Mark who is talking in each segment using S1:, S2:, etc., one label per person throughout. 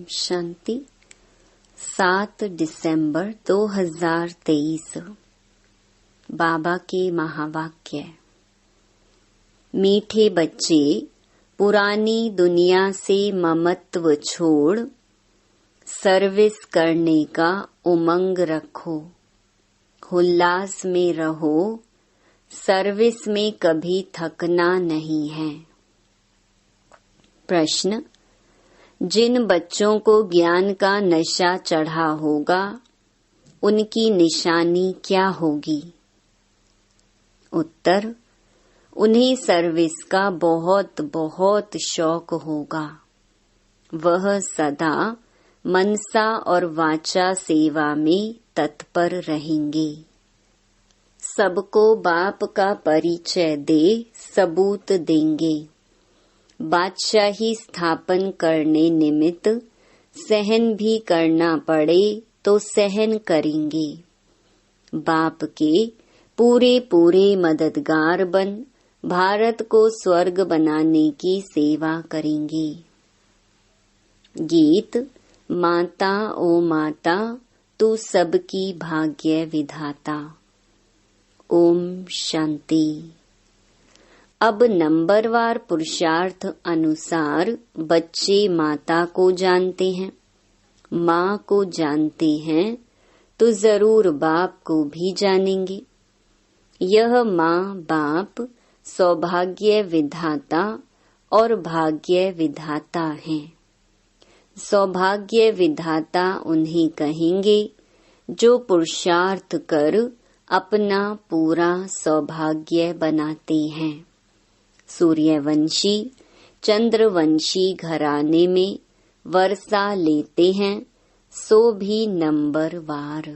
S1: शांति। 7 दिसंबर 2023। बाबा के महावाक्य। मीठे बच्चे, पुरानी दुनिया से ममत्व छोड़ सर्विस करने का उमंग रखो। उल्लास में रहो, सर्विस में कभी थकना नहीं है। प्रश्न: जिन बच्चों को ज्ञान का नशा चढ़ा होगा, उनकी निशानी क्या होगी? उत्तर: उन्हें सर्विस का बहुत बहुत शौक होगा। वह सदा मनसा और वाचा सेवा में तत्पर रहेंगे। सबको बाप का परिचय दे सबूत देंगे। बादशाही स्थापन करने निमित्त सहन भी करना पड़े तो सहन करेंगे। बाप के पूरे पूरे मददगार बन भारत को स्वर्ग बनाने की सेवा करेंगे। गीत: माता ओ माता, तू सबकी भाग्य विधाता। ओम शांति। अब नंबरवार पुरुषार्थ अनुसार बच्चे माता को जानते हैं, माँ को जानते हैं तो जरूर बाप को भी जानेंगे। यह माँ बाप सौभाग्य विधाता और भाग्य विधाता हैं। सौभाग्य विधाता उन्हें कहेंगे जो पुरुषार्थ कर अपना पूरा सौभाग्य बनाते हैं। सूर्यवंशी चंद्रवंशी घराने में वर्षा लेते हैं, सो भी नंबरवार।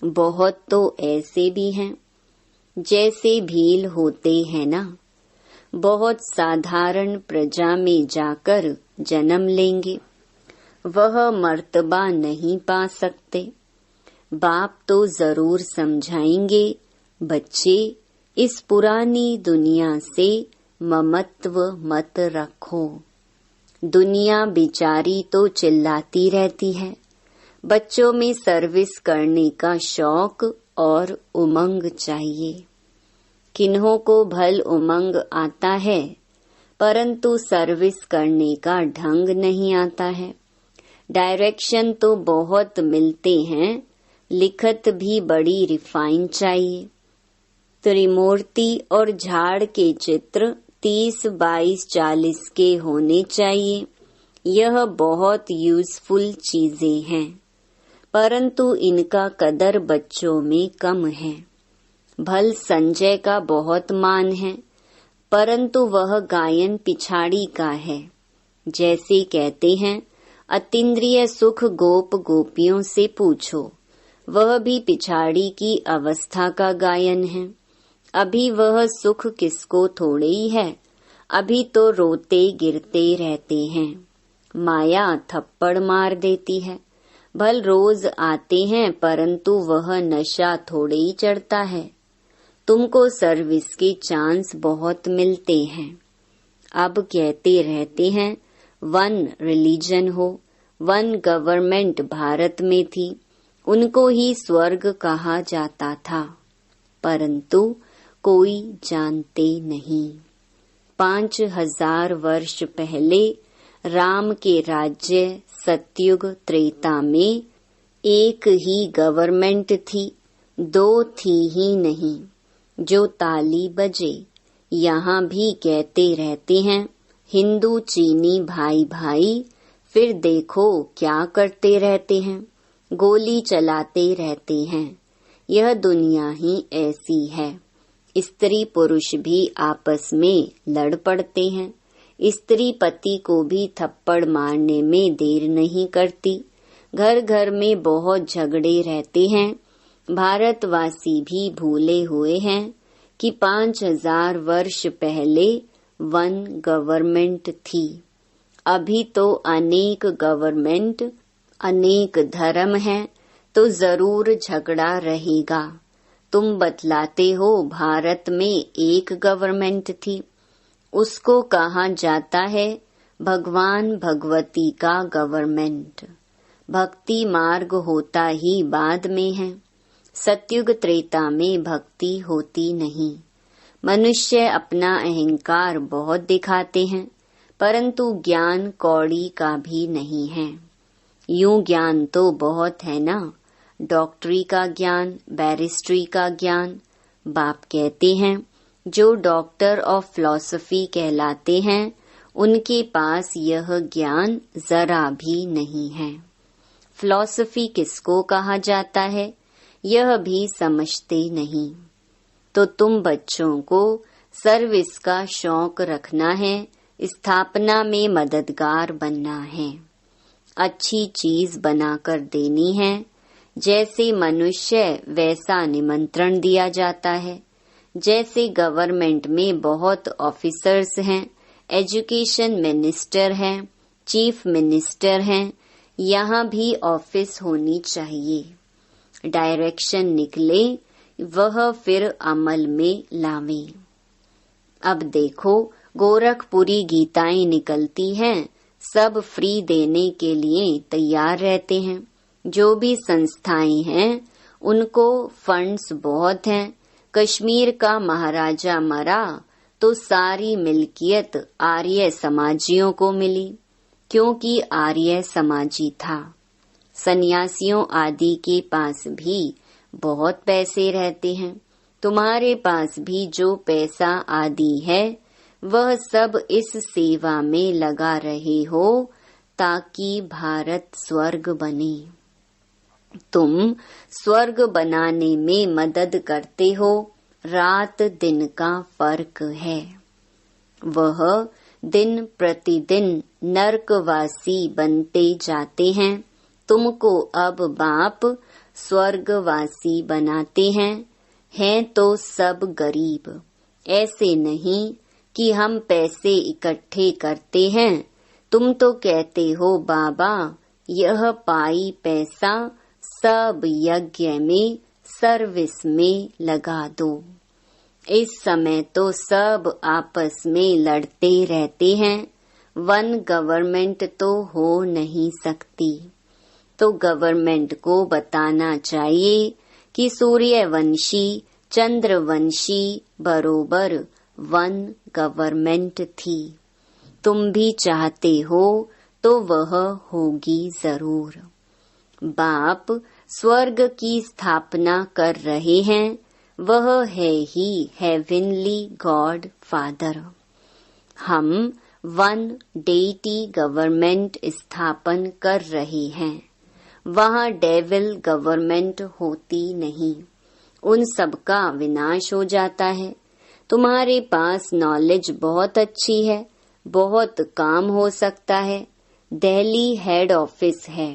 S1: बहुत तो ऐसे भी हैं जैसे भील होते हैं ना, बहुत साधारण प्रजा में जाकर जन्म लेंगे, वह मर्तबा नहीं पा सकते। बाप तो जरूर समझाएंगे, बच्चे इस पुरानी दुनिया से ममत्व मत रखो। दुनिया बिचारी तो चिल्लाती रहती है। बच्चों में सर्विस करने का शौक और उमंग चाहिए। किन्हों को भल उमंग आता है, परंतु सर्विस करने का ढंग नहीं आता है। डायरेक्शन तो बहुत मिलते हैं, लिखत भी बड़ी रिफाइन चाहिए। त्रिमूर्ति और झाड़ के चित्र 30, 22, 40 के होने चाहिए। यह बहुत यूजफुल चीजें हैं, परंतु इनका कदर बच्चों में कम है। भल संजय का बहुत मान है, परंतु वह गायन पिछाड़ी का है। जैसे कहते हैं, अतीन्द्रिय सुख गोप गोपियों से पूछो, वह भी पिछाड़ी की अवस्था का गायन है। अभी वह सुख किसको थोड़े ही है, अभी तो रोते गिरते रहते हैं। माया थप्पड़ मार देती है। भल रोज आते हैं, परंतु वह नशा थोड़े ही चढ़ता है। तुमको सर्विस के चांस बहुत मिलते हैं। अब कहते रहते हैं 1 रिलीजन हो, 1 गवर्नमेंट भारत में थी, उनको ही स्वर्ग कहा जाता था, परंतु कोई जानते नहीं। 5000 वर्ष पहले राम के राज्य सतयुग त्रेता में एक ही गवर्नमेंट थी, 2 थी ही नहीं। जो ताली बजे, यहाँ भी कहते रहते हैं हिंदू चीनी भाई भाई, फिर देखो क्या करते रहते हैं, गोली चलाते रहते हैं। यह दुनिया ही ऐसी है। स्त्री पुरुष भी आपस में लड़ पड़ते हैं। स्त्री पति को भी थप्पड़ मारने में देर नहीं करती। घर घर में बहुत झगड़े रहते हैं। भारतवासी भी भूले हुए हैं कि 5000 वर्ष पहले 1 गवर्नमेंट थी। अभी तो अनेक गवर्नमेंट, अनेक धर्म हैं, तो जरूर झगड़ा रहेगा। तुम बतलाते हो भारत में एक गवर्नमेंट थी, उसको कहा जाता है भगवान भगवती का गवर्नमेंट। भक्ति मार्ग होता ही बाद में है। सतयुग त्रेता में भक्ति होती नहीं। मनुष्य अपना अहंकार बहुत दिखाते हैं, परंतु ज्ञान कौड़ी का भी नहीं है। यूं ज्ञान तो बहुत है ना, डॉक्टरी का ज्ञान, बैरिस्ट्री का ज्ञान। बाप कहते हैं जो डॉक्टर ऑफ फिलॉसफी कहलाते हैं उनके पास यह ज्ञान जरा भी नहीं है। फिलॉसफी किसको कहा जाता है यह भी समझते नहीं। तो तुम बच्चों को सर्विस का शौक रखना है, स्थापना में मददगार बनना है, अच्छी चीज बनाकर देनी है। जैसे मनुष्य वैसा निमंत्रण दिया जाता है। जैसे गवर्नमेंट में बहुत ऑफिसर्स हैं, एजुकेशन मिनिस्टर हैं, चीफ मिनिस्टर हैं, यहाँ भी ऑफिस होनी चाहिए। डायरेक्शन निकले वह फिर अमल में लावे। अब देखो गोरखपुरी गीताएं निकलती हैं, सब फ्री देने के लिए तैयार रहते हैं। जो भी संस्थाएं हैं उनको फंड्स बहुत हैं। कश्मीर का महाराजा मरा तो सारी मिल्कियत आर्य समाजियों को मिली, क्योंकि आर्य समाजी था। सन्यासियों आदि के पास भी बहुत पैसे रहते हैं। तुम्हारे पास भी जो पैसा आदि है वह सब इस सेवा में लगा रहे हो ताकि भारत स्वर्ग बने। तुम स्वर्ग बनाने में मदद करते हो। रात दिन का फर्क है। वह दिन प्रतिदिन नरकवासी बनते जाते हैं। तुमको अब बाप स्वर्गवासी बनाते हैं तो सब गरीब। ऐसे नहीं कि हम पैसे इकट्ठे करते हैं। तुम तो कहते हो बाबा यह पाई पैसा सब यज्ञ में सर्विस में लगा दो। इस समय तो सब आपस में लड़ते रहते हैं। वन गवर्नमेंट तो हो नहीं सकती। तो गवर्नमेंट को बताना चाहिए कि सूर्यवंशी चंद्रवंशी बरोबर वन गवर्नमेंट थी। तुम भी चाहते हो तो वह होगी जरूर। बाप स्वर्ग की स्थापना कर रहे हैं, वह है ही हेवनली गॉड फादर। हम वन डेटी गवर्नमेंट स्थापन कर रहे हैं। वहाँ डेविल गवर्नमेंट होती नहीं, उन सबका विनाश हो जाता है। तुम्हारे पास नॉलेज बहुत अच्छी है, बहुत काम हो सकता है। दिल्ली हेड ऑफिस है,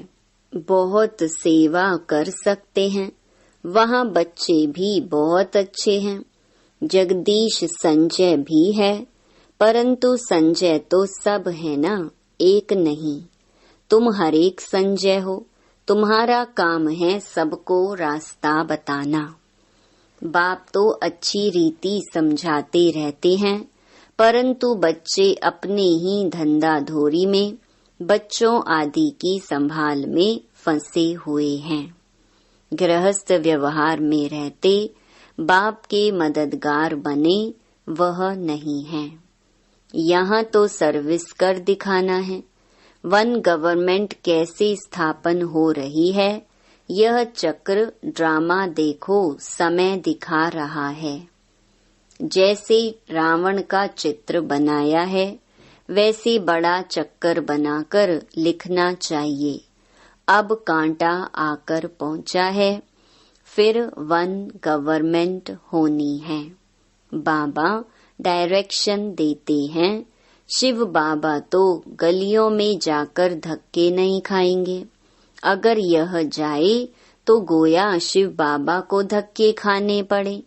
S1: बहुत सेवा कर सकते हैं। वहाँ बच्चे भी बहुत अच्छे हैं। जगदीश संजय भी है, परंतु संजय तो सब है ना, एक नहीं। तुम हर एक संजय हो। तुम्हारा काम है सबको रास्ता बताना। बाप तो अच्छी रीति समझाते रहते हैं, परंतु बच्चे अपने ही धंधाधोरी में, बच्चों आदि की संभाल में फंसे हुए हैं। गृहस्थ व्यवहार में रहते बाप के मददगार बने वह नहीं है। यहाँ तो सर्विस कर दिखाना है। वन गवर्नमेंट कैसे स्थापन हो रही है यह चक्र ड्रामा देखो समय दिखा रहा है। जैसे रावण का चित्र बनाया है वैसे बड़ा चक्कर बनाकर लिखना चाहिए। अब कांटा आकर पहुंचा है, फिर वन गवर्नमेंट होनी है। बाबा डायरेक्शन देते हैं। शिव बाबा तो गलियों में जाकर धक्के नहीं खाएंगे। अगर यह जाए तो गोया शिव बाबा को धक्के खाने पड़े।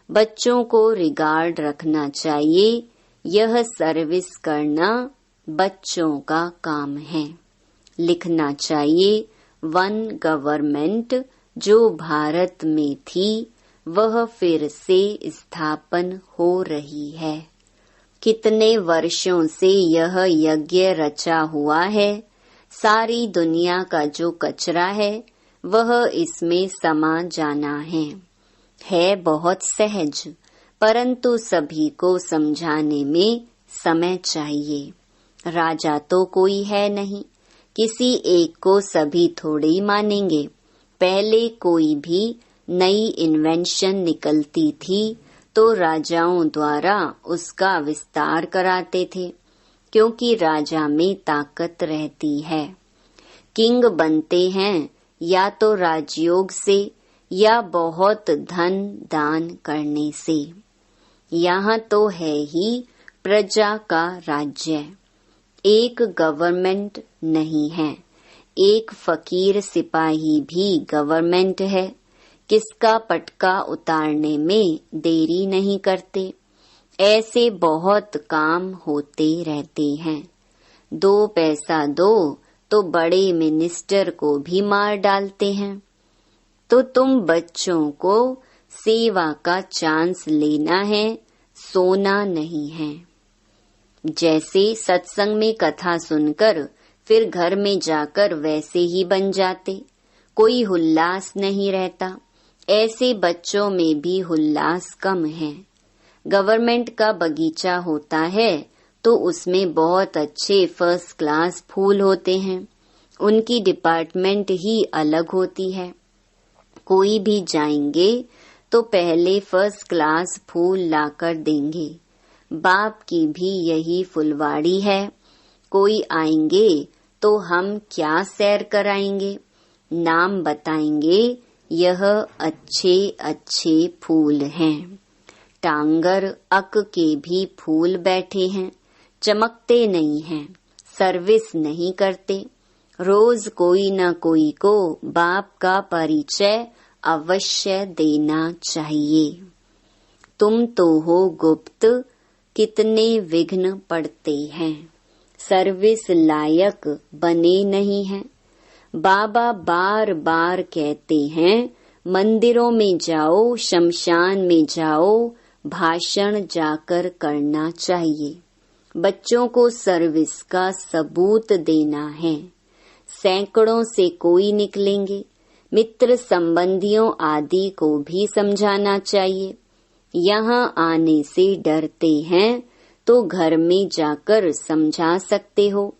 S1: बच्चों को रिगार्ड रखना चाहिए। यह सर्विस करना बच्चों का काम है। लिखना चाहिए वन गवर्नमेंट जो भारत में थी वह फिर से स्थापन हो रही है। कितने वर्षों से यह यज्ञ रचा हुआ है। सारी दुनिया का जो कचरा है वह इसमें समा जाना है बहुत सहज, परंतु सभी को समझाने में समय चाहिए। राजा तो कोई है नहीं, किसी एक को सभी थोड़े ही मानेंगे। पहले कोई भी नई इन्वेंशन निकलती थी तो राजाओं द्वारा उसका विस्तार कराते थे, क्योंकि राजा में ताकत रहती है। किंग बनते हैं या तो राजयोग से या बहुत धन दान करने से। यहाँ तो है ही प्रजा का राज्य, एक गवर्नमेंट नहीं है। एक फकीर सिपाही भी गवर्नमेंट है। किसका पटका उतारने में देरी नहीं करते। ऐसे बहुत काम होते रहते हैं। 2 पैसा दो तो बड़े मिनिस्टर को भी मार डालते हैं। तो तुम बच्चों को सेवा का चांस लेना है, सोना नहीं है। जैसे सत्संग में कथा सुनकर फिर घर में जाकर वैसे ही बन जाते, कोई हुल्लास नहीं रहता। ऐसे बच्चों में भी हुल्लास कम है। गवर्नमेंट का बगीचा होता है तो उसमें बहुत अच्छे फर्स्ट क्लास फूल होते हैं। उनकी डिपार्टमेंट ही अलग होती है। कोई भी जाएंगे तो पहले फर्स्ट क्लास फूल लाकर देंगे। बाप की भी यही फुलवाड़ी है। कोई आएंगे तो हम क्या सैर कराएंगे, नाम बताएंगे, यह अच्छे अच्छे फूल हैं। टांगर अक के भी फूल बैठे हैं, चमकते नहीं हैं, सर्विस नहीं करते। रोज कोई न कोई को बाप का परिचय अवश्य देना चाहिए। तुम तो हो गुप्त, कितने विघ्न पड़ते हैं, सर्विस लायक बने नहीं हैं। बाबा बार बार कहते हैं मंदिरों में जाओ, शमशान में जाओ, भाषण जाकर करना चाहिए। बच्चों को सर्विस का सबूत देना है। सैकड़ों से कोई निकलेंगे, मित्र संबंधियों आदि को भी समझाना चाहिए। यहाँ आने से डरते हैं तो घर में जाकर समझा सकते हो।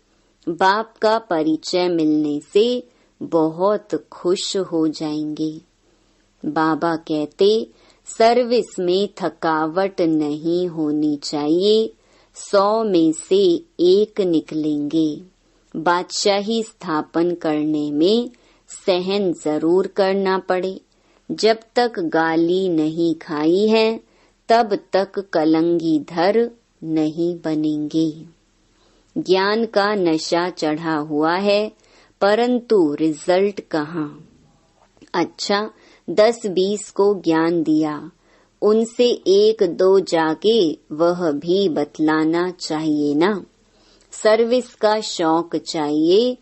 S1: बाप का परिचय मिलने से बहुत खुश हो जाएंगे। बाबा कहते सर्विस में थकावट नहीं होनी चाहिए। 100 में से 1 निकलेंगे। बादशाही स्थापन करने में सहन जरूर करना पड़े। जब तक गाली नहीं खाई है तब तक कलंगीधर नहीं बनेंगे। ज्ञान का नशा चढ़ा हुआ है, परंतु रिजल्ट कहाँ। अच्छा 10-20 को ज्ञान दिया, उनसे 1-2 जाके वह भी बतलाना चाहिए ना। सर्विस का शौक चाहिए,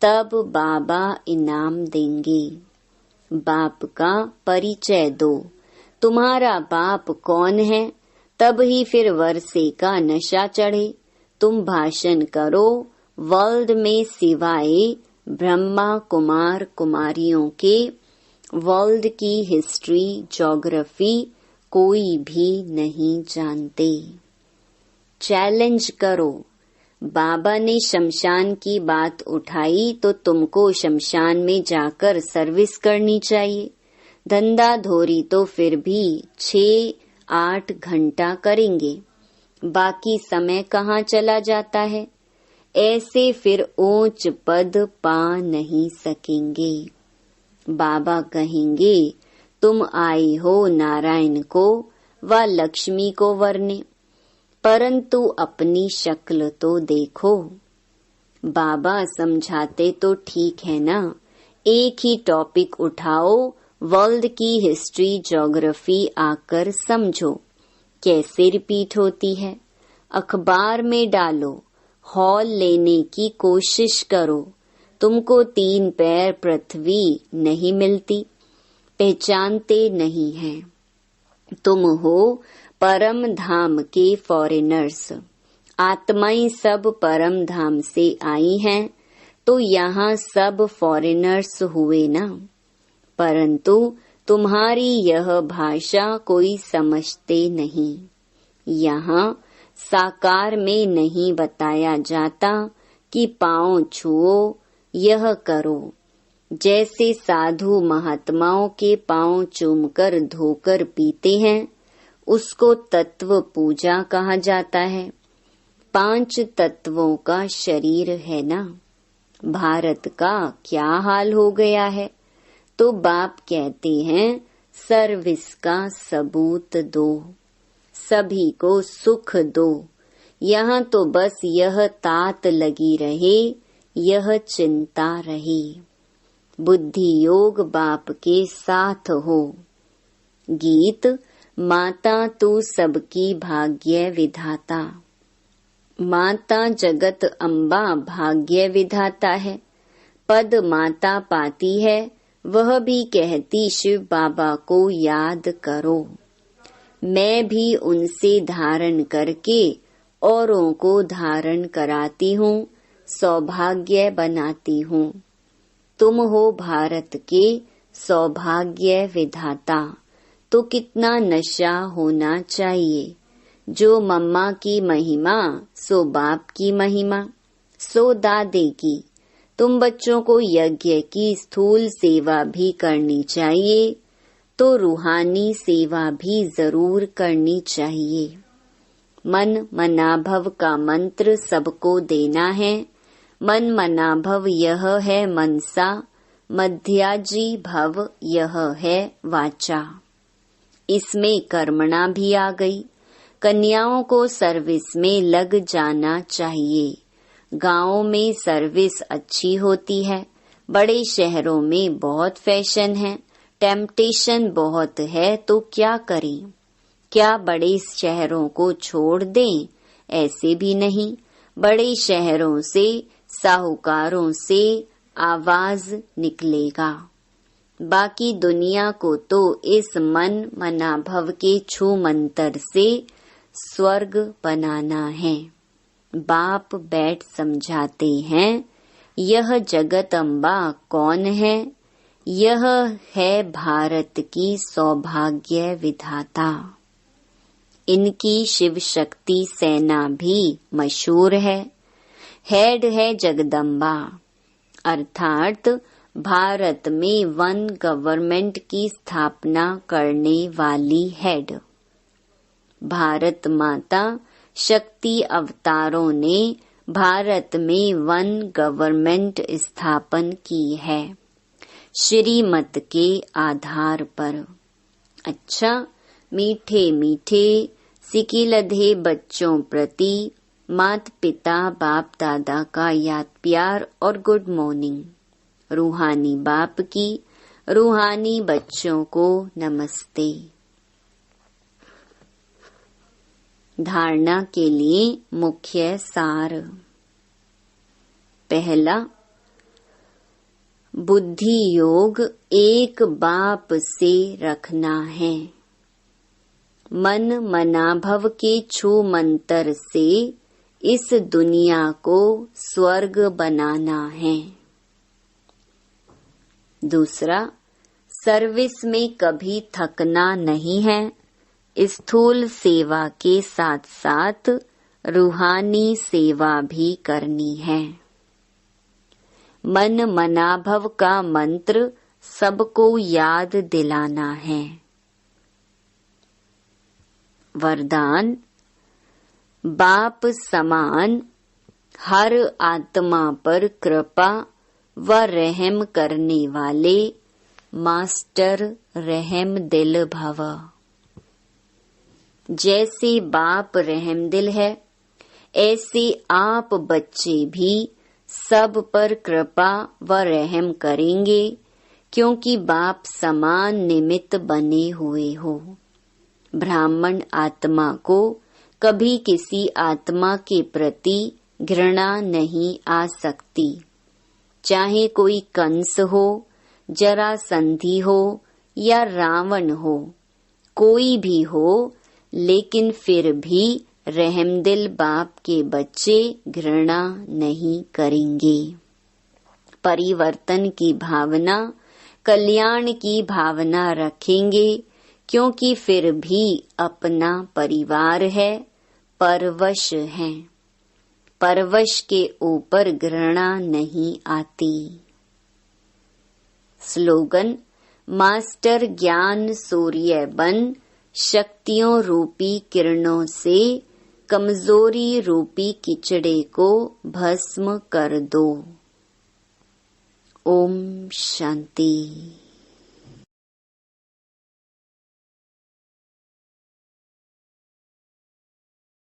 S1: तब बाबा इनाम देंगे। बाप का परिचय दो, तुम्हारा बाप कौन है, तब ही फिर वर्षे का नशा चढ़े। तुम भाषण करो, वर्ल्ड में सिवाय ब्रह्मा कुमार कुमारियों के वर्ल्ड की हिस्ट्री ज्योग्राफी कोई भी नहीं जानते। चैलेंज करो। बाबा ने शमशान की बात उठाई तो तुमको शमशान में जाकर सर्विस करनी चाहिए। धंधा धोरी तो फिर भी 6-8 घंटा करेंगे, बाकी समय कहाँ चला जाता है। ऐसे फिर ऊंच पद पा नहीं सकेंगे। बाबा कहेंगे तुम आए हो नारायण को व लक्ष्मी को वरने, परंतु अपनी शक्ल तो देखो। बाबा समझाते तो ठीक है ना, एक ही टॉपिक उठाओ, वर्ल्ड की हिस्ट्री ज्योग्राफी आकर समझो कैसे रिपीट होती है। अखबार में डालो, हॉल लेने की कोशिश करो। तुमको 3 पैर पृथ्वी नहीं मिलती, पहचानते नहीं हैं। तुम हो परम धाम के फॉरेनर्स। आत्माएं सब परम धाम से आई हैं, तो यहाँ सब फॉरेनर्स हुए ना। परंतु तुम्हारी यह भाषा कोई समझते नहीं। यहाँ साकार में नहीं बताया जाता कि पांव छुओ, यह करो। जैसे साधु महात्माओं के पांव चूमकर धोकर पीते हैं, उसको तत्व पूजा कहा जाता है। 5 तत्वों का शरीर है ना। भारत का क्या हाल हो गया है, तो बाप कहते हैं सर्विस का सबूत दो, सभी को सुख दो। यहाँ तो बस यह तात लगी रहे, यह चिंता रहे। बुद्धि योग बाप के साथ हो। गीत माता तू सबकी भाग्य विधाता। माता जगत अम्बा भाग्य विधाता है। पद माता पाती है, वह भी कहती शिव बाबा को याद करो। मैं भी उनसे धारण करके औरों को धारण कराती हूँ, सौभाग्य बनाती हूँ। तुम हो भारत के सौभाग्य विधाता, तो कितना नशा होना चाहिए। जो मम्मा की महिमा सो बाप की महिमा, सो दादे की। तुम बच्चों को यज्ञ की स्थूल सेवा भी करनी चाहिए, तो रूहानी सेवा भी जरूर करनी चाहिए। मन मनाभव का मंत्र सबको देना है। मन मनाभव यह है मनसा, मध्याजी भव यह है वाचा। इसमें कर्मणा भी आ गई। कन्याओं को सर्विस में लग जाना चाहिए। गांवों में सर्विस अच्छी होती है, बड़े शहरों में बहुत फैशन है, टेम्पटेशन बहुत है, तो क्या करें। क्या बड़े शहरों को छोड़ दें? ऐसे भी नहीं। बड़े शहरों से साहूकारों से आवाज निकलेगा। बाकी दुनिया को तो इस मन मनाभव के छू मंतर से स्वर्ग बनाना है। बाप बैठ समझाते हैं, यह जगत अम्बा कौन है? यह है भारत की सौभाग्य विधाता। इनकी शिव शक्ति सेना भी मशहूर है। हेड है जगदम्बा, अर्थात भारत में वन गवर्नमेंट की स्थापना करने वाली हेड। भारत माता शक्ति अवतारों ने भारत में वन गवर्नमेंट स्थापन की है, श्रीमत के आधार पर। अच्छा, मीठे मीठे सिकिलधे बच्चों प्रति माता पिता बाप दादा का याद प्यार और गुड मॉर्निंग। रूहानी बाप की रूहानी बच्चों को नमस्ते। धारणा के लिए मुख्य सार। पहला, बुद्धि योग एक बाप से रखना है। मन मनाभव के छू मंतर से इस दुनिया को स्वर्ग बनाना है। दूसरा, सर्विस में कभी थकना नहीं है। स्थूल सेवा के साथ साथ रूहानी सेवा भी करनी है। मन मनाभव का मंत्र सबको याद दिलाना है। वरदान, बाप समान हर आत्मा पर कृपा व रहम करने वाले मास्टर रहम दिल भव। जैसे बाप रहमदिल है, ऐसे आप बच्चे भी सब पर कृपा व रहम करेंगे, क्योंकि बाप समान निमित्त बने हुए हो। ब्राह्मण आत्मा को कभी किसी आत्मा के प्रति घृणा नहीं आ सकती। चाहे कोई कंस हो, जरासंधी हो या रावण हो, कोई भी हो, लेकिन फिर भी रहमदिल बाप के बच्चे घृणा नहीं करेंगे। परिवर्तन की भावना, कल्याण की भावना रखेंगे, क्योंकि फिर भी अपना परिवार है, परवश है। परवश के ऊपर घृणा नहीं आती। स्लोगन: मास्टर ज्ञान सूर्य बन, शक्तियों रूपी किरणों से कमजोरी रूपी कीचड़े को भस्म कर दो। ओम शांति।